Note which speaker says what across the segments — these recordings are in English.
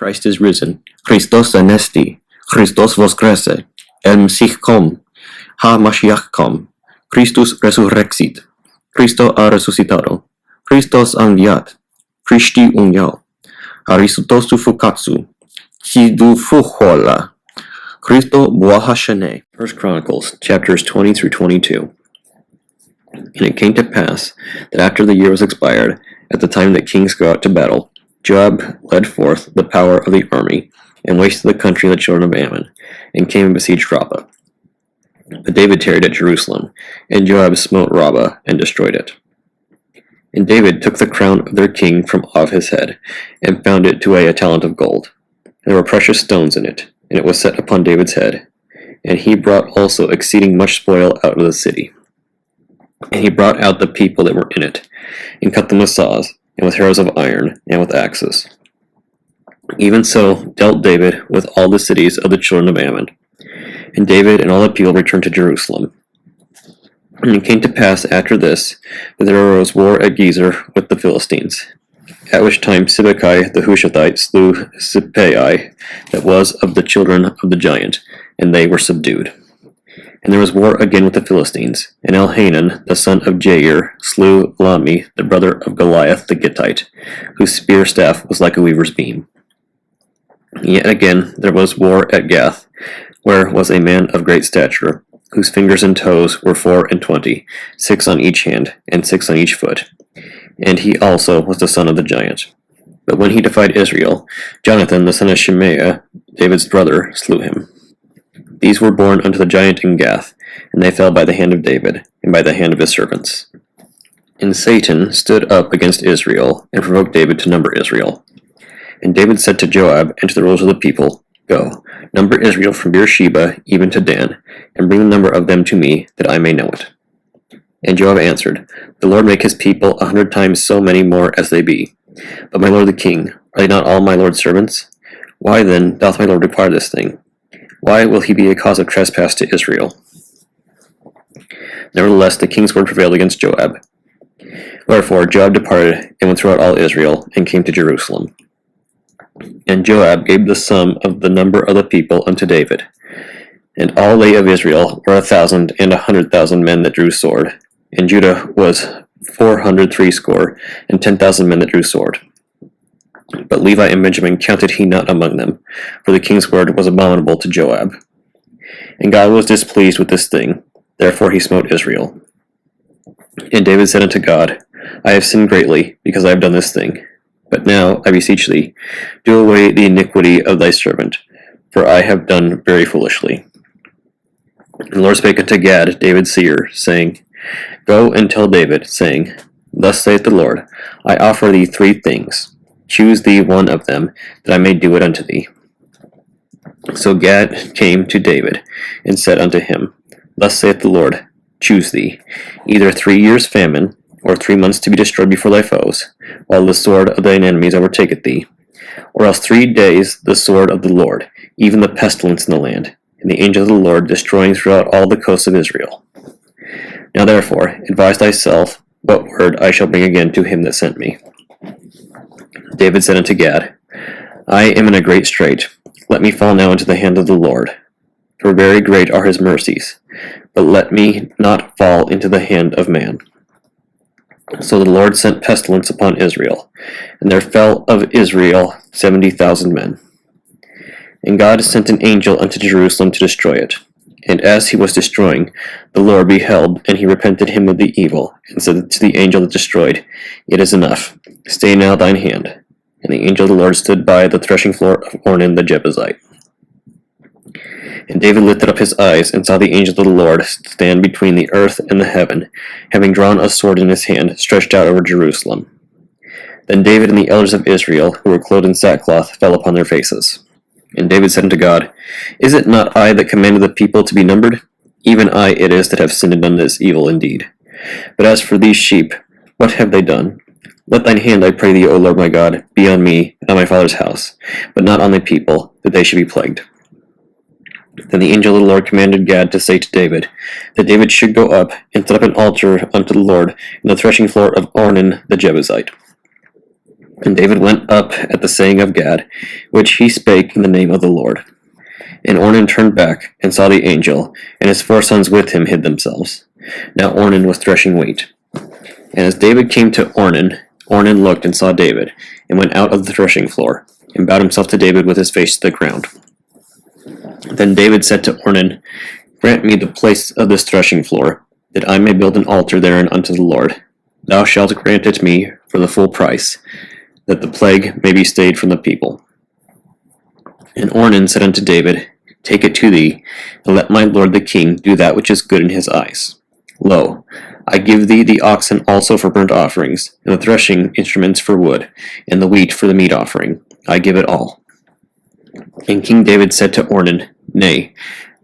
Speaker 1: Christ is risen. Christos anesti. Christos voskreσε. El Msichkom. Ha Mashiachkom. Christus resurrexit. Christo ha resucitado. Christos anviat. Christi unial. Aristotosu fukatsu. Hidu fuhola. Christo buahashane. 1 Chronicles, chapters 20 through 22. And it came to pass that after the year was expired, at the time that kings go out to battle, Joab led forth the power of the army, and wasted the country of the children of Ammon, and came and besieged Rabbah. But David tarried at Jerusalem, and Joab smote Rabbah, and destroyed it. And David took the crown of their king from off his head, and found it to weigh a talent of gold. And there were precious stones in it, and it was set upon David's head. And he brought also exceeding much spoil out of the city. And he brought out the people that were in it, and cut them with saws, and with harrows of iron, and with axes. Even so dealt David with all the cities of the children of Ammon. And David and all the people returned to Jerusalem. And it came to pass after this, that there arose war at Gezer with the Philistines, at which time Sibbecai the Hushathite slew Sippai, that was of the children of the giant, and they were subdued. And there was war again with the Philistines, and Elhanan the son of Jair slew Lami the brother of Goliath the Gittite, whose spear staff was like a weaver's beam. Yet again there was war at Gath, where was a man of great stature, whose fingers and toes were 24, 6 on each hand, and 6 on each foot. And he also was the son of the giant. But when he defied Israel, Jonathan the son of Shimea, David's brother, slew him. These were born unto the giant in Gath, and they fell by the hand of David, and by the hand of his servants. And Satan stood up against Israel, and provoked David to number Israel. And David said to Joab and to the rulers of the people, Go, number Israel from Beersheba even to Dan, and bring the number of them to me, that I may know it. And Joab answered, The Lord make his people 100 times so many more as they be. But my lord the king, are they not all my lord's servants? Why then doth my lord require this thing? Why will he be a cause of trespass to Israel? Nevertheless, the king's word prevailed against Joab. Wherefore Joab departed, and went throughout all Israel, and came to Jerusalem. And Joab gave the sum of the number of the people unto David. And all they of Israel were 1,000 and 100,000 men that drew sword. And Judah was 460 and 10,000 men that drew sword. But Levi and Benjamin counted he not among them, for the king's word was abominable to Joab. And God was displeased with this thing, therefore he smote Israel. And David said unto God, I have sinned greatly, because I have done this thing. But now, I beseech thee, do away the iniquity of thy servant, for I have done very foolishly. And the Lord spake unto Gad, David's seer, saying, Go and tell David, saying, Thus saith the Lord, I offer thee 3 things. Choose thee one of them, that I may do it unto thee. So Gad came to David, and said unto him, Thus saith the Lord, Choose thee, either 3 years' famine, or 3 months to be destroyed before thy foes, while the sword of thine enemies overtaketh thee, or else 3 days the sword of the Lord, even the pestilence in the land, and the angel of the Lord destroying throughout all the coasts of Israel. Now therefore, advise thyself what word I shall bring again to him that sent me. David said unto Gad, I am in a great strait. Let me fall now into the hand of the Lord. For very great are his mercies, but let me not fall into the hand of man. So the Lord sent pestilence upon Israel, and there fell of Israel 70,000 men. And God sent an angel unto Jerusalem to destroy it. And as he was destroying, the Lord beheld, and he repented him of the evil, and said to the angel that destroyed, It is enough. Stay now thine hand. And the angel of the Lord stood by the threshing floor of Ornan the Jebusite. And David lifted up his eyes, and saw the angel of the Lord stand between the earth and the heaven, having drawn a sword in his hand, stretched out over Jerusalem. Then David and the elders of Israel, who were clothed in sackcloth, fell upon their faces. And David said unto God, Is it not I that commanded the people to be numbered? Even I it is that have sinned and done this evil indeed. But as for these sheep, what have they done? Let thine hand, I pray thee, O Lord my God, be on me and on my father's house, but not on thy people, that they should be plagued. Then the angel of the Lord commanded Gad to say to David, that David should go up and set up an altar unto the Lord in the threshing floor of Ornan the Jebusite. And David went up at the saying of Gad, which he spake in the name of the Lord. And Ornan turned back, and saw the angel, and his 4 sons with him hid themselves. Now Ornan was threshing wheat. And as David came to Ornan, Ornan looked and saw David, and went out of the threshing floor, and bowed himself to David with his face to the ground. Then David said to Ornan, Grant me the place of this threshing floor, that I may build an altar therein unto the Lord. Thou shalt grant it me for the full price, that the plague may be stayed from the people. And Ornan said unto David, Take it to thee, and let my lord the king do that which is good in his eyes. Lo, I give thee the oxen also for burnt offerings, and the threshing instruments for wood, and the wheat for the meat offering. I give it all. And King David said to Ornan, Nay,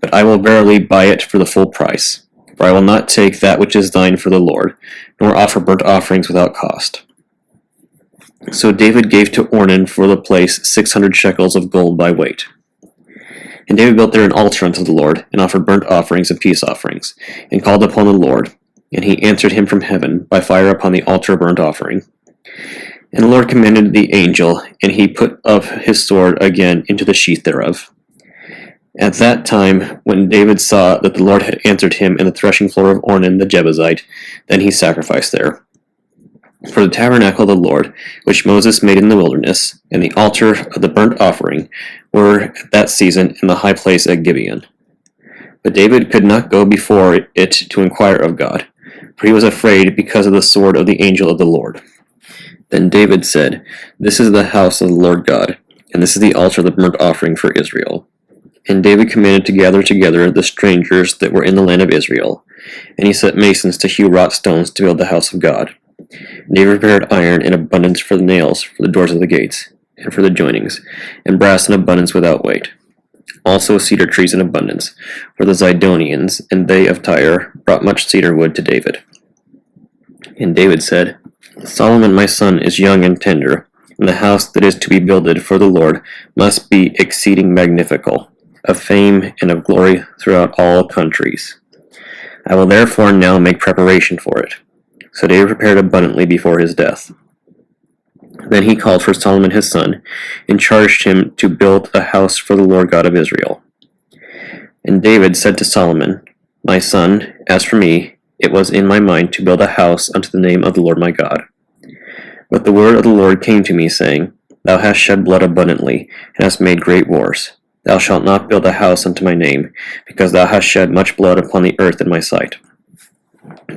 Speaker 1: but I will verily buy it for the full price, for I will not take that which is thine for the Lord, nor offer burnt offerings without cost. So David gave to Ornan for the place 600 shekels of gold by weight. And David built there an altar unto the Lord, and offered burnt offerings and peace offerings, and called upon the Lord, and he answered him from heaven by fire upon the altar of burnt offering. And the Lord commanded the angel, and he put up his sword again into the sheath thereof. At that time, when David saw that the Lord had answered him in the threshing floor of Ornan the Jebusite, then he sacrificed there. For the tabernacle of the Lord, which Moses made in the wilderness, and the altar of the burnt offering, were at that season in the high place at Gibeon. But David could not go before it to inquire of God, for he was afraid because of the sword of the angel of the Lord. Then David said, This is the house of the Lord God, and this is the altar of the burnt offering for Israel. And David commanded to gather together the strangers that were in the land of Israel, and he set masons to hew wrought stones to build the house of God. David prepared iron in abundance for the nails for the doors of the gates, and for the joinings, and brass in abundance without weight. Also cedar trees in abundance, for the Zidonians and they of Tyre brought much cedar wood to David. And David said, Solomon my son is young and tender, and the house that is to be builded for the Lord must be exceeding magnifical, of fame and of glory throughout all countries. I will therefore now make preparation for it. So David prepared abundantly before his death. Then he called for Solomon his son, and charged him to build a house for the Lord God of Israel. And David said to Solomon, My son, as for me, it was in my mind to build a house unto the name of the Lord my God. But the word of the Lord came to me, saying, Thou hast shed blood abundantly, and hast made great wars. Thou shalt not build a house unto my name, because thou hast shed much blood upon the earth in my sight.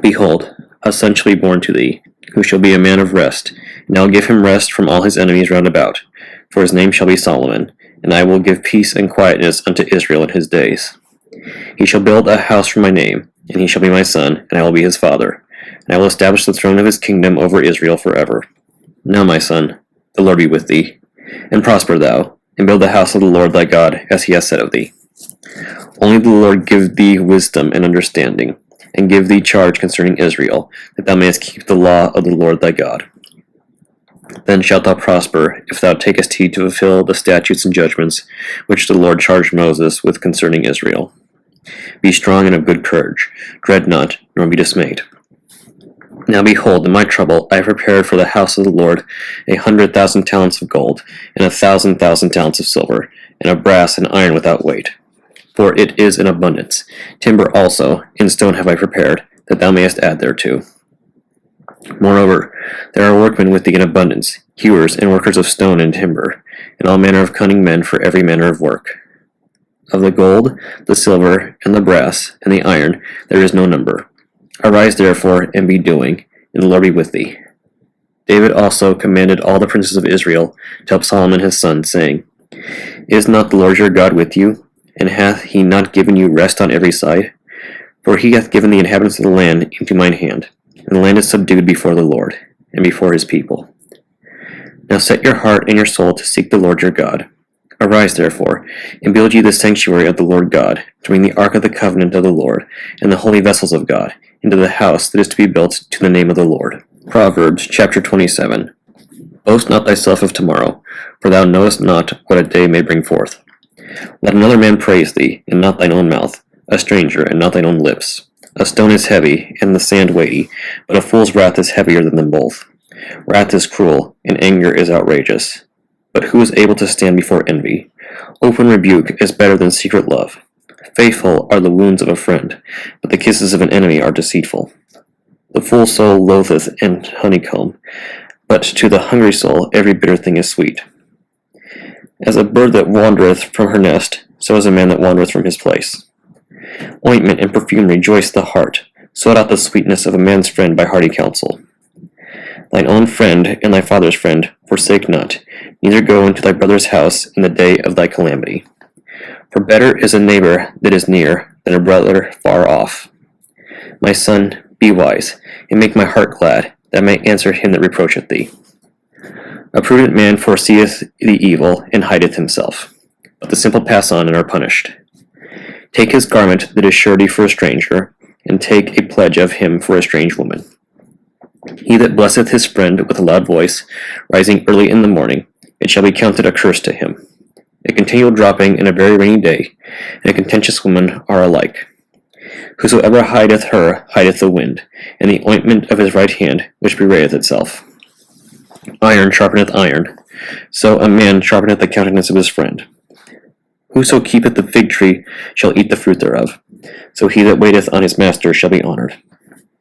Speaker 1: Behold, a son shall be born to thee, who shall be a man of rest, and I will give him rest from all his enemies round about, for his name shall be Solomon, and I will give peace and quietness unto Israel in his days. He shall build a house for my name, and he shall be my son, and I will be his father, and I will establish the throne of his kingdom over Israel forever. Now, my son, the Lord be with thee, and prosper thou, and build the house of the Lord thy God, as he has said of thee. Only the Lord give thee wisdom and understanding, and give thee charge concerning Israel, that thou mayest keep the law of the Lord thy God. Then shalt thou prosper, if thou takest heed to fulfill the statutes and judgments which the Lord charged Moses with concerning Israel. Be strong and of good courage, dread not, nor be dismayed. Now behold, in my trouble I have prepared for the house of the Lord 100,000 talents of gold, and 1,000,000 talents of silver, and of brass and iron without weight. For it is in abundance. Timber also, and stone have I prepared, that thou mayest add thereto. Moreover, there are workmen with thee in abundance, hewers and workers of stone and timber, and all manner of cunning men for every manner of work. Of the gold, the silver, and the brass, and the iron, there is no number. Arise therefore, and be doing, and the Lord be with thee. David also commanded all the princes of Israel to help Solomon his son, saying, Is not the Lord your God with you? And hath he not given you rest on every side? For he hath given the inhabitants of the land into mine hand, and the land is subdued before the Lord, and before his people. Now set your heart and your soul to seek the Lord your God. Arise therefore, and build ye the sanctuary of the Lord God, to bring the ark of the covenant of the Lord, and the holy vessels of God, into the house that is to be built to the name of the Lord. Proverbs chapter 27. Boast not thyself of tomorrow, for thou knowest not what a day may bring forth. Let another man praise thee, and not thine own mouth, a stranger, and not thine own lips. A stone is heavy, and the sand weighty, but a fool's wrath is heavier than them both. Wrath is cruel, and anger is outrageous. But who is able to stand before envy? Open rebuke is better than secret love. Faithful are the wounds of a friend, but the kisses of an enemy are deceitful. The full soul loatheth an honeycomb, but to the hungry soul every bitter thing is sweet. As a bird that wandereth from her nest, so is a man that wandereth from his place. Ointment and perfume rejoice the heart. Sought out the sweetness of a man's friend by hearty counsel. Thine own friend and thy father's friend forsake not, neither go into thy brother's house in the day of thy calamity. For better is a neighbor that is near than a brother far off. My son, be wise, and make my heart glad, that I may answer him that reproacheth thee. A prudent man foreseeth the evil, and hideth himself, but the simple pass on and are punished. Take his garment that is surety for a stranger, and take a pledge of him for a strange woman. He that blesseth his friend with a loud voice, rising early in the morning, it shall be counted a curse to him. A continual dropping in a very rainy day, and a contentious woman are alike. Whosoever hideth her hideth the wind, and the ointment of his right hand, which bewrayeth itself. Iron sharpeneth iron, so a man sharpeneth the countenance of his friend. Whoso keepeth the fig tree shall eat the fruit thereof, so he that waiteth on his master shall be honored.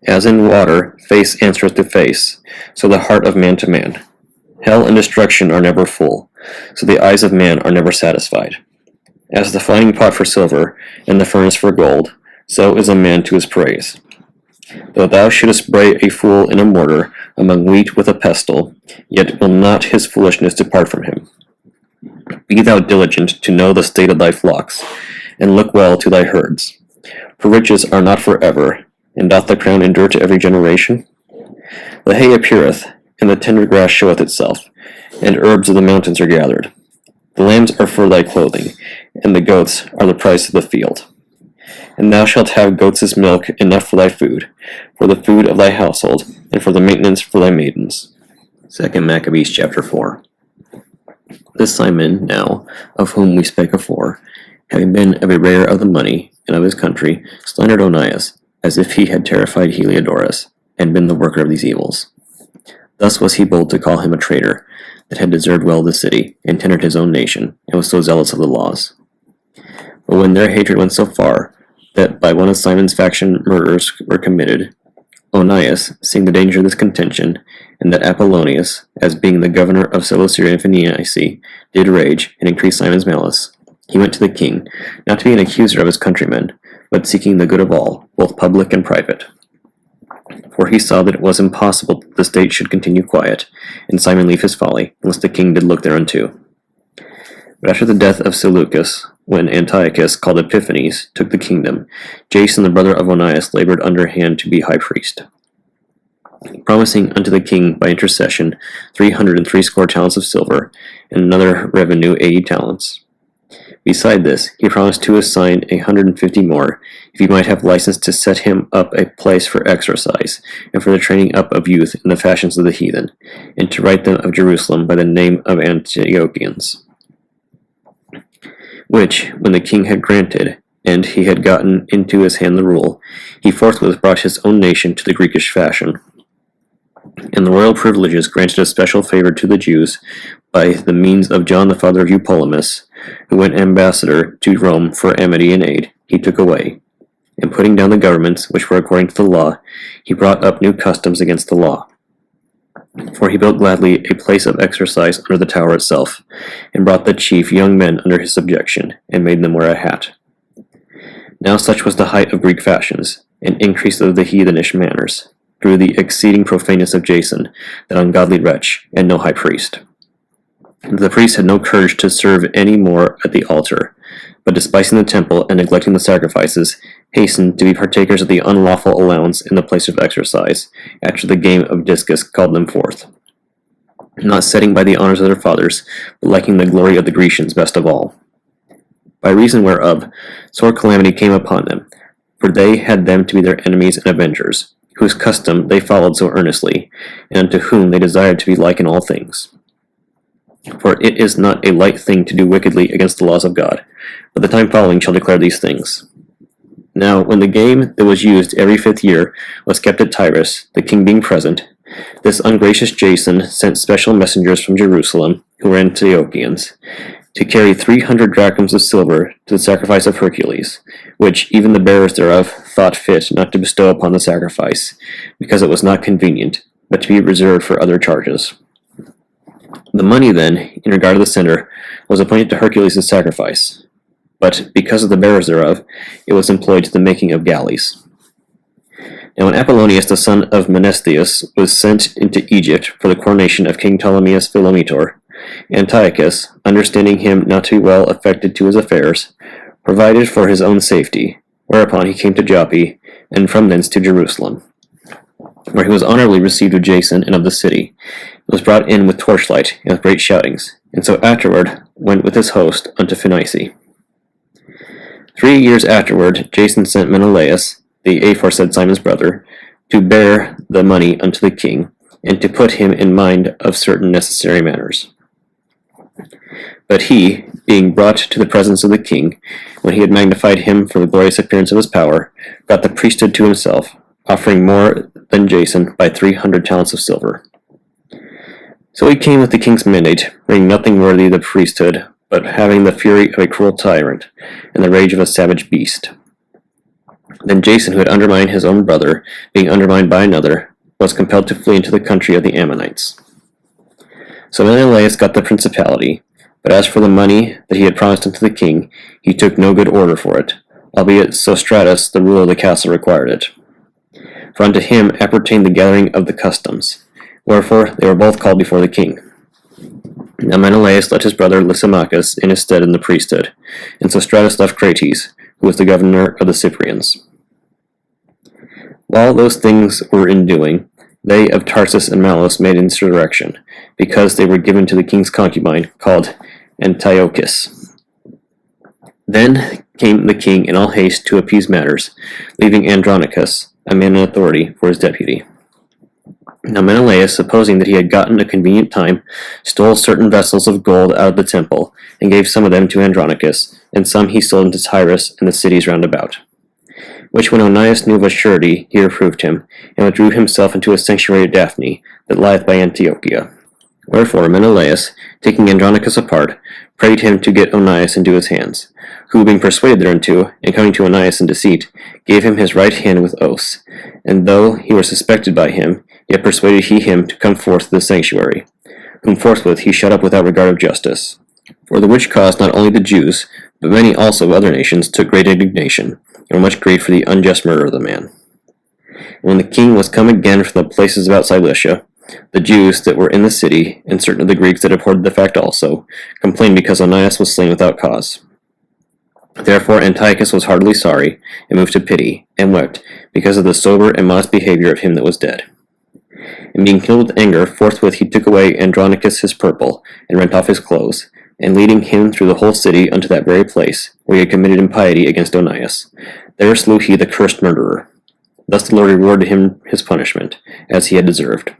Speaker 1: As in water face answereth to face, so the heart of man to man. Hell and destruction are never full, so the eyes of man are never satisfied. As the finding pot for silver, and the furnace for gold, so is a man to his praise. Though thou shouldest bray a fool in a mortar, among wheat with a pestle, yet will not his foolishness depart from him. Be thou diligent to know the state of thy flocks, and look well to thy herds. For riches are not for ever, and doth the crown endure to every generation? The hay appeareth, and the tender grass showeth itself, and herbs of the mountains are gathered. The lambs are for thy clothing, and the goats are the price of the field. And thou shalt have goats' milk enough for thy food, for the food of thy household, and for the maintenance for thy maidens. 2 Maccabees chapter 4. This Simon, now, of whom we spake afore, having been a betrayer of the money and of his country, slandered Onias, as if he had terrified Heliodorus, and been the worker of these evils. Thus was he bold to call him a traitor, that had deserved well the city, and tendered his own nation, and was so zealous of the laws. But when their hatred went so far, that by one of Simon's faction murders were committed, Onias, seeing the danger of this contention, and that Apollonius, as being the governor of Cilicia and Phoenicia, did rage, and increase Simon's malice, he went to the king, not to be an accuser of his countrymen, but seeking the good of all, both public and private. For he saw that it was impossible that the state should continue quiet, and Simon leave his folly, unless the king did look thereunto. But after the death of Seleucus, when Antiochus, called Epiphanes, took the kingdom, Jason the brother of Onias labored underhand to be high priest, promising unto the king by intercession 360 talents of silver, and another revenue 80 talents. Beside this, he promised to assign 150 more, if he might have license to set him up a place for exercise, and for the training up of youth in the fashions of the heathen, and to write them of Jerusalem by the name of Antiochians. Which, when the king had granted, and he had gotten into his hand the rule, he forthwith brought his own nation to the Greekish fashion. And the royal privileges granted a special favor to the Jews by the means of John the father of Eupolemus, who went ambassador to Rome for amity and aid, he took away. And putting down the governments, which were according to the law, he brought up new customs against the law. For he built gladly a place of exercise under the tower itself, and brought the chief young men under his subjection, and made them wear a hat. Now such was the height of Greek fashions, and increase of the heathenish manners, through the exceeding profaneness of Jason, that ungodly wretch, and no high priest. The priests had no courage to serve any more at the altar, but despising the temple and neglecting the sacrifices, hastened to be partakers of the unlawful allowance in the place of exercise, after the game of discus called them forth, not setting by the honors of their fathers, but liking the glory of the Grecians best of all. By reason whereof sore calamity came upon them, for they had them to be their enemies and avengers, whose custom they followed so earnestly, and unto whom they desired to be like in all things. For it is not a light thing to do wickedly against the laws of God, but the time following shall declare these things. Now, when the game that was used every 5th year was kept at Tyrus, the king being present, This ungracious Jason sent special messengers from Jerusalem, who were Antiochians, to carry 300 drachms of silver to the sacrifice of Hercules, which even the bearers thereof thought fit not to bestow upon the sacrifice, because it was not convenient, but to be reserved for other charges. The money, then, in regard to the sender, was appointed to Hercules' sacrifice, but because of the bearers thereof, it was employed to the making of galleys. Now when Apollonius the son of Menesthius was sent into Egypt for the coronation of King Ptolemaeus Philometor, Antiochus, understanding him not to be well affected to his affairs, provided for his own safety, whereupon he came to Joppe, and from thence to Jerusalem, where he was honorably received of Jason and of the city, and was brought in with torchlight and with great shoutings, and so afterward went with his host unto Phoenice. 3 years afterward Jason sent Menelaus, the aforesaid Simon's brother, to bear the money unto the king, and to put him in mind of certain necessary matters. But he, being brought to the presence of the king, when he had magnified him for the glorious appearance of his power, got the priesthood to himself, offering more than Jason by 300 talents of silver. So he came with the king's mandate, bringing nothing worthy of the priesthood, but having the fury of a cruel tyrant, and the rage of a savage beast. Then Jason, who had undermined his own brother, being undermined by another, was compelled to flee into the country of the Ammonites. So Menelaus got the principality, but as for the money that he had promised unto the king, he took no good order for it, albeit Sostratus, the ruler of the castle, required it. For unto him appertained the gathering of the customs, wherefore they were both called before the king. Now Menelaus left his brother Lysimachus in his stead in the priesthood, and Sostratus left Crates, who was the governor of the Cyprians. While those things were in doing, they of Tarsus and Malos made insurrection, because they were given to the king's concubine, called Antiochus. Then came the king in all haste to appease matters, leaving Andronicus, a man in authority, for his deputy. Now Menelaus, supposing that he had gotten a convenient time, stole certain vessels of gold out of the temple, and gave some of them to Andronicus, and some he sold into Tyrus and the cities round about. Which when Onias knew of a surety, he reproved him, and withdrew himself into a sanctuary at Daphne, that lieth by Antiochia. Wherefore Menelaus, taking Andronicus apart, prayed him to get Onias into his hands, who, being persuaded thereunto, and coming to Onias in deceit, gave him his right hand with oaths, and though he were suspected by him, yet persuaded he him to come forth to the sanctuary, whom forthwith he shut up without regard of justice. For the which cause not only the Jews, but many also of other nations took great indignation, and were much grieved for the unjust murder of the man. And when the king was come again from the places about Cilicia, the Jews that were in the city, and certain of the Greeks that abhorred the fact also, complained because Onias was slain without cause. Therefore Antiochus was heartily sorry, and moved to pity, and wept, because of the sober and modest behavior of him that was dead. And being filled with anger, forthwith he took away Andronicus his purple, and rent off his clothes, and leading him through the whole city unto that very place, where he had committed impiety against Onias, there slew he the cursed murderer. Thus the Lord rewarded him his punishment, as he had deserved.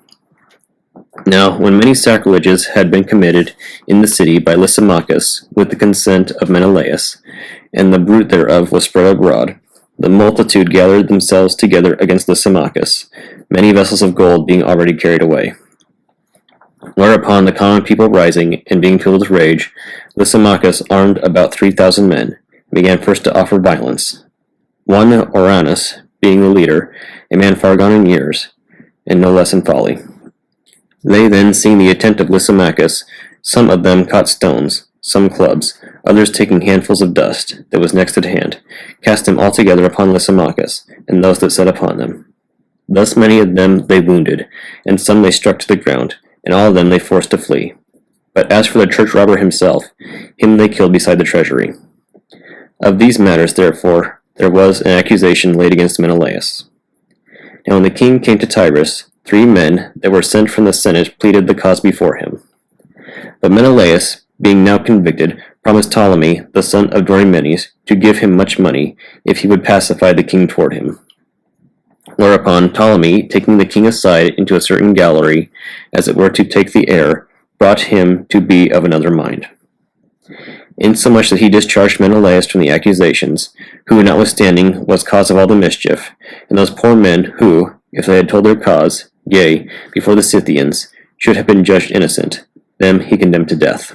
Speaker 1: Now, when many sacrileges had been committed in the city by Lysimachus, with the consent of Menelaus, and the bruit thereof was spread abroad, the multitude gathered themselves together against Lysimachus, many vessels of gold being already carried away. Whereupon the common people rising, and being filled with rage, Lysimachus armed about 3,000 men, and began first to offer violence. One Oranus, being the leader, a man far gone in years, and no less in folly. They then, seeing the attempt of Lysimachus, some of them caught stones, some clubs, others taking handfuls of dust, that was next at hand, cast them all together upon Lysimachus, and those that sat upon them. Thus many of them they wounded, and some they struck to the ground, and all of them they forced to flee. But as for the church robber himself, him they killed beside the treasury. Of these matters, therefore, there was an accusation laid against Menelaus. Now when the king came to Tyrus, 3 men that were sent from the Senate pleaded the cause before him. But Menelaus, being now convicted, promised Ptolemy, the son of Dorymenes, to give him much money, if he would pacify the king toward him. Whereupon Ptolemy, taking the king aside into a certain gallery, as it were to take the air, brought him to be of another mind. Insomuch that he discharged Menelaus from the accusations, who, notwithstanding, was cause of all the mischief, and those poor men who, if they had told their cause, Yea, before the Scythians, should have been judged innocent, them he condemned to death.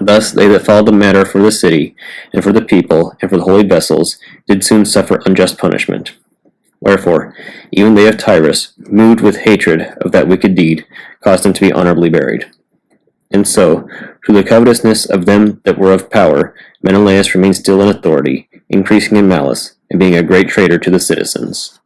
Speaker 1: Thus they that followed the matter for the city, and for the people, and for the holy vessels, did soon suffer unjust punishment. Wherefore, even they of Tyrus, moved with hatred of that wicked deed, caused them to be honorably buried. And so, through the covetousness of them that were of power, Menelaus remained still in authority, increasing in malice, and being a great traitor to the citizens.